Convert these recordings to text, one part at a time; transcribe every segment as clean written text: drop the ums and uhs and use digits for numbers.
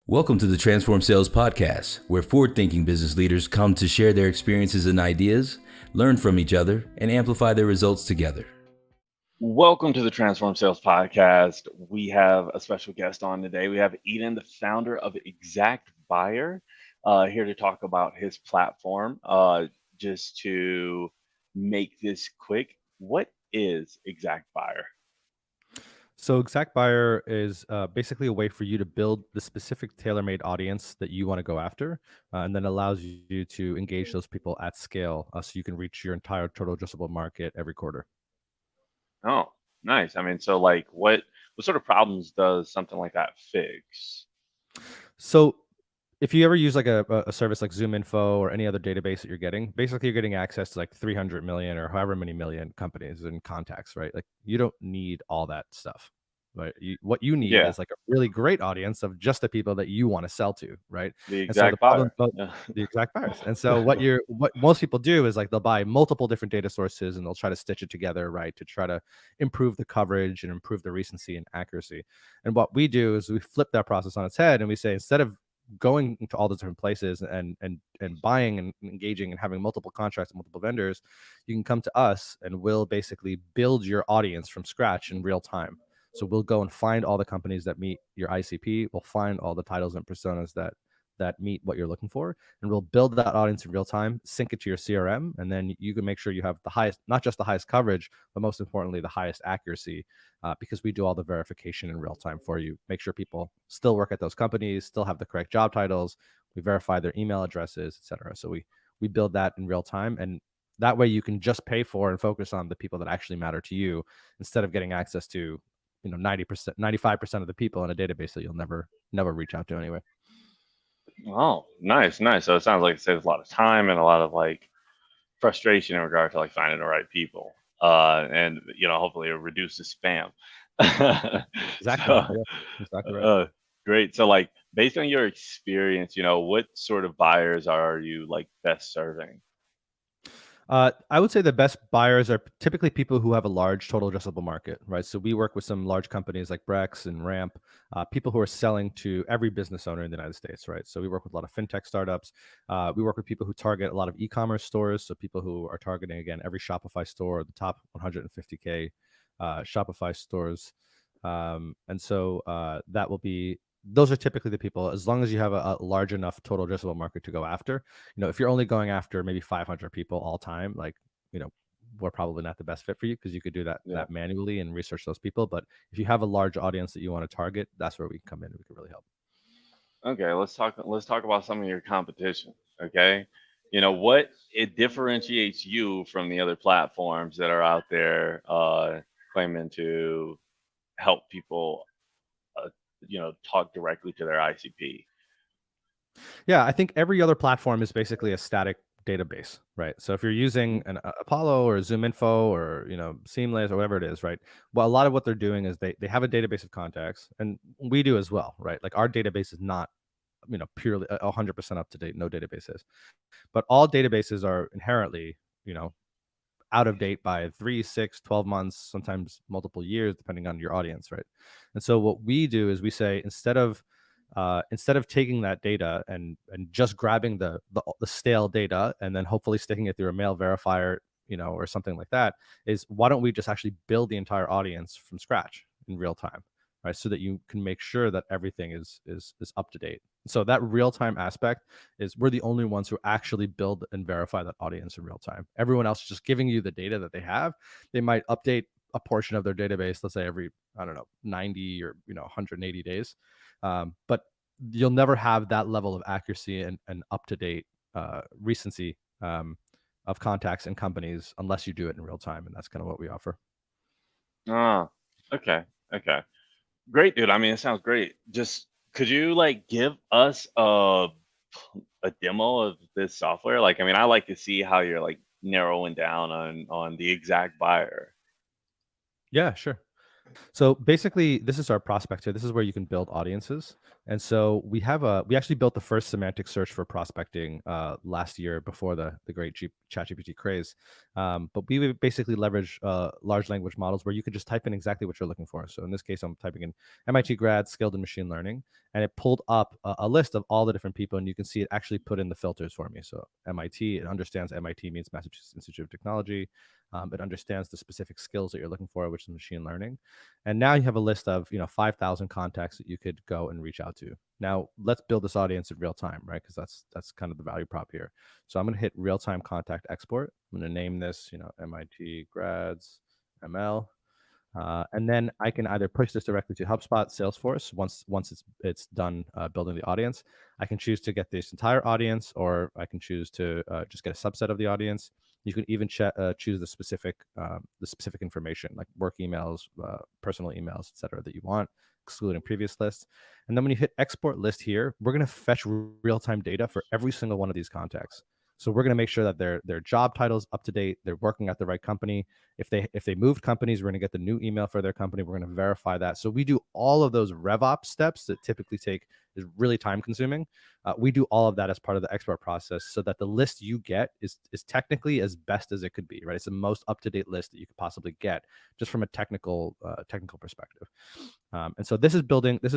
Welcome to the Transform Sales Podcast, where forward-thinking business leaders come to share their experiences and ideas, learn from each other, and amplify their results together. Welcome to the Transform Sales Podcast. We have a special guest on today. We have Eden, the founder of ExactBuyer, here to talk about his platform. Just to make this quick, what is ExactBuyer? So ExactBuyer is basically a way for you to build the specific tailor-made audience that you want to go after, and then allows you to engage those people at scale, so you can reach your entire total addressable market every quarter. Oh, nice. So like what sort of problems does something like that fix? So if you ever use like a service like ZoomInfo or any other database that you're getting, basically you're getting access to like 300 million or however many million companies and contacts, right? Like you don't need all that stuff, right? What you need Yeah, is like a really great audience of just the people that you want to sell to, right? the And so the exact problem buyer. about Yeah. the exact buyers. And so what most people do is like they'll buy multiple different data sources and they'll try to stitch it together, right? To try to improve the coverage and improve the recency and accuracy. And what we do is we flip that process on its head and we say, instead of going into all the different places and buying and engaging and having multiple contracts and multiple vendors, you can come to us and we'll basically build your audience from scratch in real time. So we'll go and find all the companies that meet your ICP. We'll find all the titles and personas that meet what you're looking for, and we'll build that audience in real time, sync it to your CRM, and then you can make sure you have the highest, not just the highest coverage, but most importantly, the highest accuracy, because we do all the verification in real time for you. Make sure people still work at those companies, still have the correct job titles. We verify their email addresses, etc. So we build that in real time, and that way you can just pay for and focus on the people that actually matter to you, instead of getting access to 90%, 95% of the people in a database that you'll never reach out to anyway. Oh, nice, nice. So it sounds like it saves a lot of time and a lot of like frustration in regard to like finding the right people. And hopefully it'll reduce the spam. Exactly. So, Yeah, exactly right. great. So like based on your experience, what sort of buyers are you like best serving? I would say the best buyers are typically people who have a large total addressable market, right? So we work with some large companies like Brex and Ramp, people who are selling to every business owner in the United States, right? So we work with a lot of fintech startups. We work with people who target a lot of e-commerce stores, so people who are targeting, again, every Shopify store, the top 150K Shopify stores. And so that will be, those are typically the people, as long as you have a large enough total addressable market to go after. If you're only going after maybe 500 people all time, like, we're probably not the best fit for you, because you could do that Yeah. manually and research those people. But if you have a large audience that you want to target, that's where we come in and we can really help. Okay, let's talk about some of your competition. Okay. What it differentiates you from the other platforms that are out there claiming to help people talk directly to their ICP. Yeah, I think every other platform is basically a static database, right? So if you're using an Apollo or ZoomInfo or Seamless or whatever it is, right? Well, a lot of what they're doing is they have a database of contacts, and we do as well, right? Like our database is not purely 100% up to date. No database is, but all databases are inherently out of date by 3, 6, 12 months, sometimes multiple years, depending on your audience, right? And so what we do is we say, instead of taking that data and just grabbing the stale data and then hopefully sticking it through a mail verifier, or something like that, is why don't we just actually build the entire audience from scratch in real time, right? So that you can make sure that everything is up to date. So that real time aspect is, we're the only ones who actually build and verify that audience in real time. Everyone else is just giving you the data that they have. They might update a portion of their database, let's say every, I don't know, 90 or 180 days, but you'll never have that level of accuracy and up to date recency of contacts and companies unless you do it in real time, and that's kind of what we offer. Ah, okay, okay, great, dude. It sounds great. Just could you like give us a demo of this software? Like, I like to see how you're like narrowing down on the exact buyer. Yeah, sure. So basically, this is our prospector. This is where you can build audiences. And so we actually built the first semantic search for prospecting last year before the great ChatGPT craze. But we would basically leverage large language models where you could just type in exactly what you're looking for. So in this case, I'm typing in MIT grad skilled in machine learning, and it pulled up a list of all the different people, and you can see it actually put in the filters for me. So MIT, it understands MIT means Massachusetts Institute of Technology. It understands the specific skills that you're looking for, which is machine learning. And now you have a list of 5,000 contacts that you could go and reach out to. Now let's build this audience in real time, right? Because that's kind of the value prop here. So I'm going to hit real time contact export. I'm going to name this MIT grads ML. And then I can either push this directly to HubSpot, Salesforce. Once it's done building the audience, I can choose to get this entire audience, or I can choose to just get a subset of the audience. You can even choose the specific information, like work emails, personal emails, etc., that you want, excluding previous lists. And then when you hit export list here, we're going to fetch real time data for every single one of these contacts. So we're going to make sure that their job title's up to date, they're working at the right company. If they moved companies, we're going to get the new email for their company. We're going to verify that. So we do all of those RevOps steps that typically is really time consuming. We do all of that as part of the export process, so that the list you get is technically as best as it could be. Right, it's the most up to date list that you could possibly get, just from a technical perspective. And so this is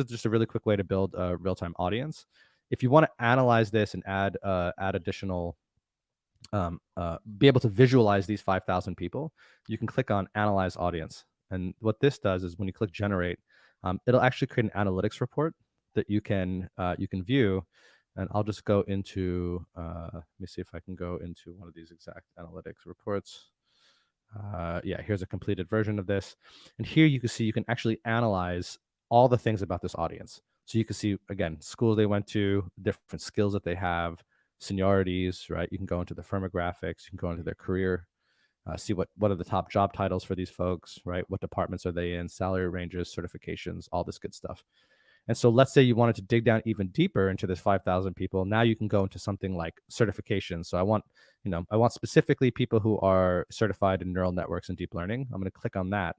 just a really quick way to build a real time audience. If you want to analyze this and add additional be able to visualize these 5,000 people, you can click on Analyze Audience. And what this does is when you click Generate, it'll actually create an analytics report that you can view. And I'll just go into, let me see if I can go into one of these exact analytics reports. Yeah, here's a completed version of this. And here you can see you can actually analyze all the things about this audience. So you can see, again, schools they went to, different skills that they have, seniorities, right? You can go into the firmographics, you can go into their career, see what are the top job titles for these folks, right? What departments are they in, salary ranges, certifications, all this good stuff. And so let's say you wanted to dig down even deeper into this 5,000 people. Now you can go into something like certification. So I want specifically people who are certified in neural networks and deep learning. I'm going to click on that.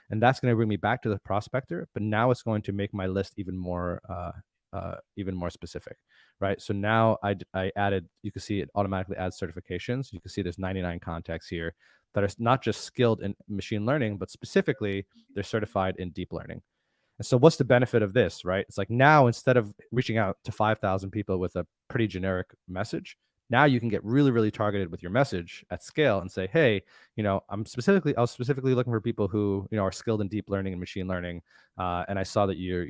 And that's going to bring me back to the prospector. But now it's going to make my list even more specific, right? So now I added, you can see it automatically adds certifications. You can see there's 99 contacts here that are not just skilled in machine learning, but specifically they're certified in deep learning. And so what's the benefit of this, right? It's like now instead of reaching out to 5,000 people with a pretty generic message, now you can get really, really targeted with your message at scale and say, hey, I was specifically looking for people who, are skilled in deep learning and machine learning. And I saw that you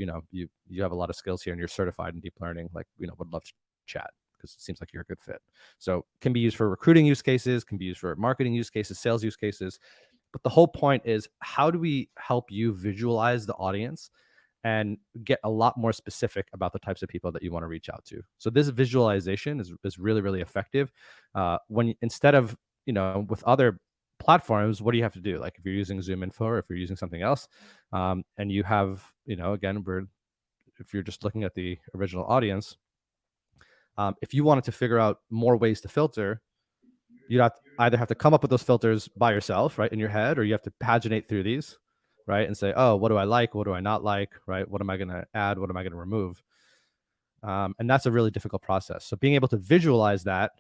have a lot of skills here and you're certified in deep learning, like, would love to chat because it seems like you're a good fit. So can be used for recruiting use cases, can be used for marketing use cases, sales use cases. But the whole point is, how do we help you visualize the audience and get a lot more specific about the types of people that you want to reach out to? So this visualization is really, really effective. Instead of, with other platforms, what do you have to do? Like if you're using ZoomInfo or if you're using something else, and you have, again, if you're just looking at the original audience, if you wanted to figure out more ways to filter, you'd either have to come up with those filters by yourself, right, in your head, or you have to paginate through these, right, and say, oh, what do I like? What do I not like? Right? What am I going to add? What am I going to remove? And that's a really difficult process. So being able to visualize that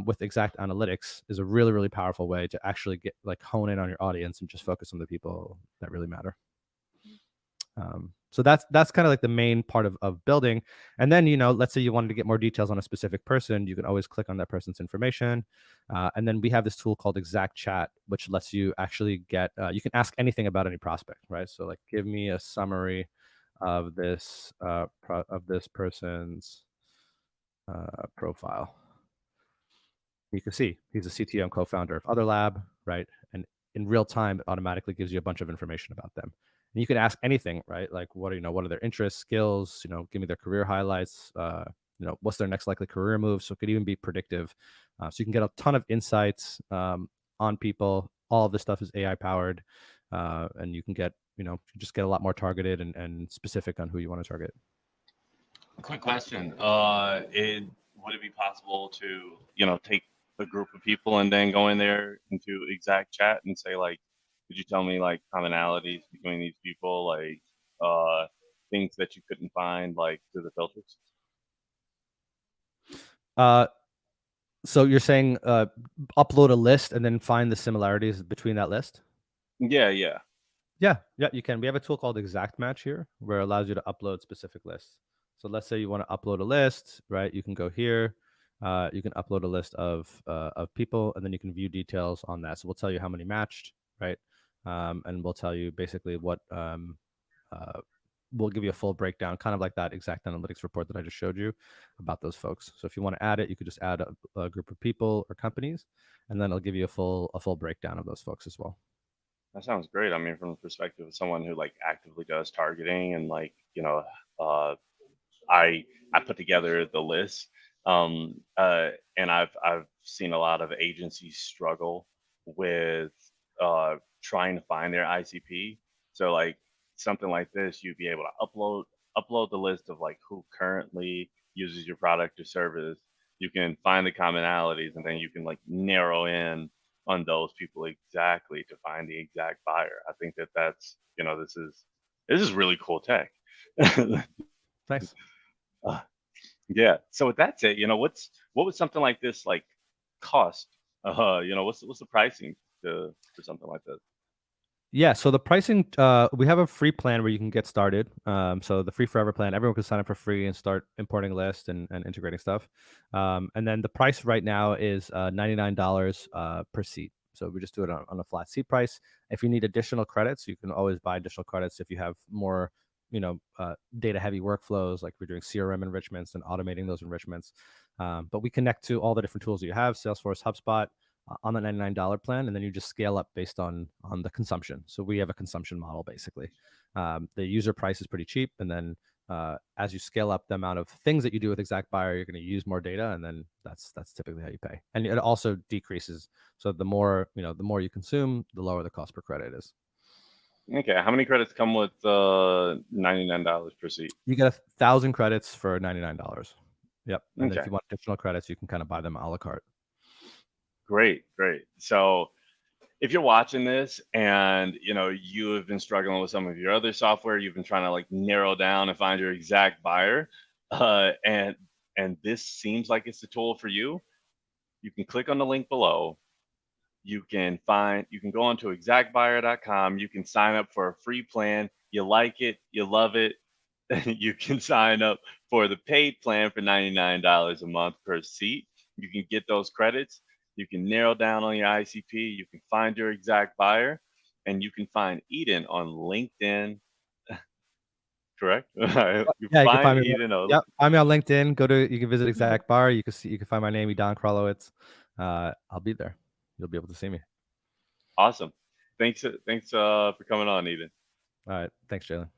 with exact analytics is a really, really powerful way to actually hone in on your audience and just focus on the people that really matter. So that's kind of like the main part of building. And then, let's say you wanted to get more details on a specific person, you can always click on that person's information. And then we have this tool called ExactChat, which lets you actually get, you can ask anything about any prospect, right? So like, give me a summary of this person's profile. You can see he's a CTO and co-founder of Other Lab, right? And in real time, it automatically gives you a bunch of information about them. And you can ask anything, right? Like, what are their interests, skills? Give me their career highlights. What's their next likely career move? So it could even be predictive. So you can get a ton of insights on people. All of this stuff is AI powered, and you can get, just get a lot more targeted and specific on who you want to target. Quick question: would it be possible to, take a group of people and then go in there into ExactChat and say, like, Could you tell me like commonalities between these people, like things that you couldn't find like through the filters? Uh, so you're saying upload a list and then find the similarities between that list? Yeah, yeah. Yeah, you can. We have a tool called ExactMatch here where it allows you to upload specific lists. So let's say you want to upload a list, right? You can go here. You can upload a list of people, and then you can view details on that. So we'll tell you how many matched, right? And we'll tell you basically what we'll give you a full breakdown, kind of like that exact analytics report that I just showed you about those folks. So if you want to add it, you could just add a group of people or companies, and then it'll give you a full breakdown of those folks as well. That sounds great. I mean, from the perspective of someone who like actively does targeting and like, uh, I I put together the list, and I've seen a lot of agencies struggle with trying to find their ICP. So like something like this, you'd be able to upload the list of like who currently uses your product or service. You can find the commonalities, and then you can like narrow in on those people exactly to find the exact buyer. I think that that's this is really cool tech. Nice. Uh, yeah. So with that said, what would something like this like cost? What's the pricing for something like this? Yeah, so the pricing, we have a free plan where you can get started. So the free forever plan, everyone can sign up for free and start importing lists and integrating stuff. And then the price right now is $99 per seat. So we just do it on a flat seat price. If you need additional credits, you can always buy additional credits if you have more, data heavy workflows, like we're doing CRM enrichments and automating those enrichments. But we connect to all the different tools that you have, Salesforce, HubSpot, on the $99 plan, and then you just scale up based on the consumption. So we have a consumption model basically. The user price is pretty cheap, and then as you scale up the amount of things that you do with ExactBuyer, you're going to use more data, and then that's typically how you pay. And it also decreases. So the more you consume, the lower the cost per credit is. Okay. How many credits come with $99 per seat? You get 1,000 credits for $99. Yep. And then if Okay. you want additional credits, you can kind of buy them a la carte. Great, great. So if you're watching this and you have been struggling with some of your other software, you've been trying to like narrow down and find your exact buyer, and this seems like it's the tool for you, you can click on the link below. You can go onto exactbuyer.com. You can sign up for a free plan. You like it, you love it. You can sign up for the paid plan for $99 a month per seat. You can get those credits. You can narrow down on your ICP. You can find your exact buyer, and you can find Eden on LinkedIn. Correct? You Yeah, you can find me. Eden on. Yep, find me on LinkedIn. You can visit ExactBuyer. You can find my name, Don Krolowitz. I'll be there. You'll be able to see me. Awesome. Thanks for coming on, Eden. All right. Thanks, Jalen.